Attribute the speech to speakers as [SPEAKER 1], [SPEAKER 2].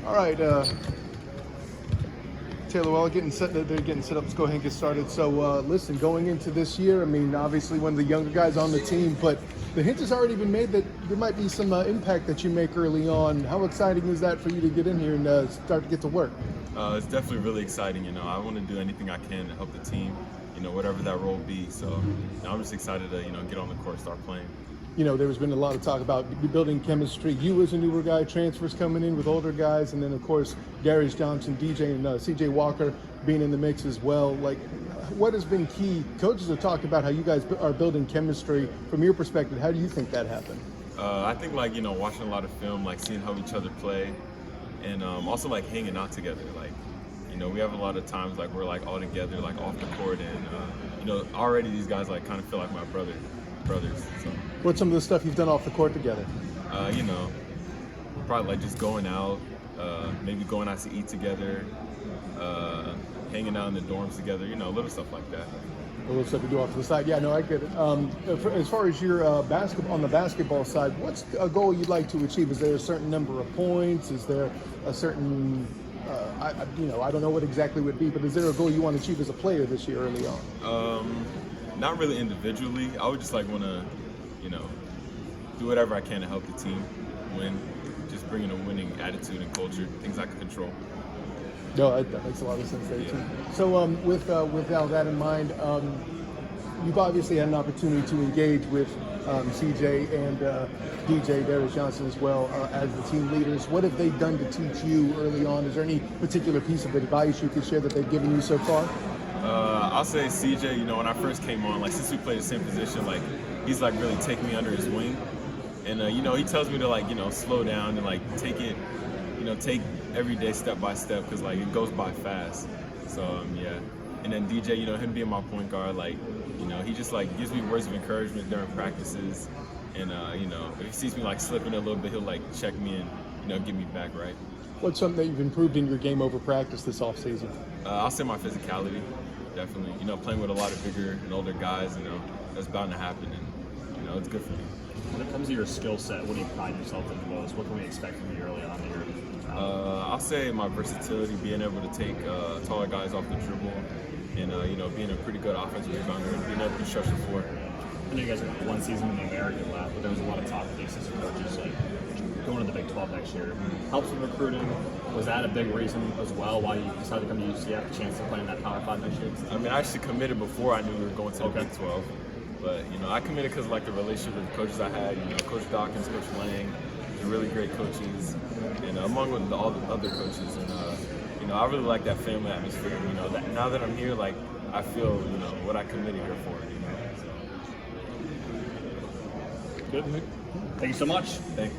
[SPEAKER 1] All right, Taylor, well, they're getting set up. Let's go ahead and get started. So, listen, going into this year, I mean, obviously one of the younger guys on the team, but the hint has already been made that there might be some impact that you make early on. How exciting is that for you to get in here and start to get to work?
[SPEAKER 2] It's definitely really exciting. I want to do anything I can to help the team, whatever that role be. So, I'm just excited to, get on the court, start playing.
[SPEAKER 1] There's been a lot of talk about building chemistry. You as a newer guy, transfers coming in with older guys, and then of course Darius Johnson, DJ, and CJ Walker being in the mix as well. Like, what has been key? Coaches have talked about how you guys are building chemistry. From your perspective, how do you think that happened?
[SPEAKER 2] I think watching a lot of film, seeing how each other play, and also hanging out together. We have a lot of times we're all together off the court, and already these guys kind of feel like my brothers. So.
[SPEAKER 1] What's some of the stuff you've done off the court together?
[SPEAKER 2] Probably just going out, maybe going out to eat together, hanging out in the dorms together, little stuff like that.
[SPEAKER 1] A little stuff you do off to the side. Yeah, no, I get it. As far as your on the basketball side, what's a goal you'd like to achieve? Is there a certain number of points? Is there a certain, I don't know what exactly would be, but is there a goal you want to achieve as a player this year early on?
[SPEAKER 2] Not really individually. I would just want to, do whatever I can to help the team win. Just bringing a winning attitude and culture, things I can control.
[SPEAKER 1] No, that makes a lot of sense there too. So with all that in mind, you've obviously had an opportunity to engage with CJ and DJ, Darius Johnson as well as the team leaders. What have they done to teach you early on? Is there any particular piece of advice you could share that they've given you so far?
[SPEAKER 2] I'll say CJ, when I first came on, since we played the same position, he's really taking me under his wing. And, he tells me to slow down and take it, take every day step by step because it goes by fast. So, yeah. And then DJ, him being my point guard, he just gives me words of encouragement during practices. And, if he sees me slipping a little bit, he'll check me and, get me back right.
[SPEAKER 1] What's something that you've improved in your game over practice this offseason?
[SPEAKER 2] I'll say my physicality, definitely. Playing with a lot of bigger and older guys, that's bound to happen, and, it's good for me.
[SPEAKER 3] When it comes to your skill set, what do you pride yourself in the most? What can we expect from you early on in your
[SPEAKER 2] I'll say my versatility, being able to take taller guys off the dribble, and, being a pretty good offensive rebounder, and being able to stretch the floor.
[SPEAKER 3] I know you guys have one season in the American lab, but there was a lot of talk with the assistant coaches going to the Big 12 next year. Helps with recruiting. Was that a big reason as well why you decided to come to UCF, a chance to play in that Power 5 next year?
[SPEAKER 2] I actually committed before I knew we were going to the Big 12. But, I committed because of the relationship with the coaches I had, Coach Dawkins, Coach Lang, they're really great coaches, and among with all the other coaches. And, I really like that family atmosphere. Now that I'm here, I feel, what I committed here for, So.
[SPEAKER 3] Good. Thank you so much.
[SPEAKER 2] Thank you.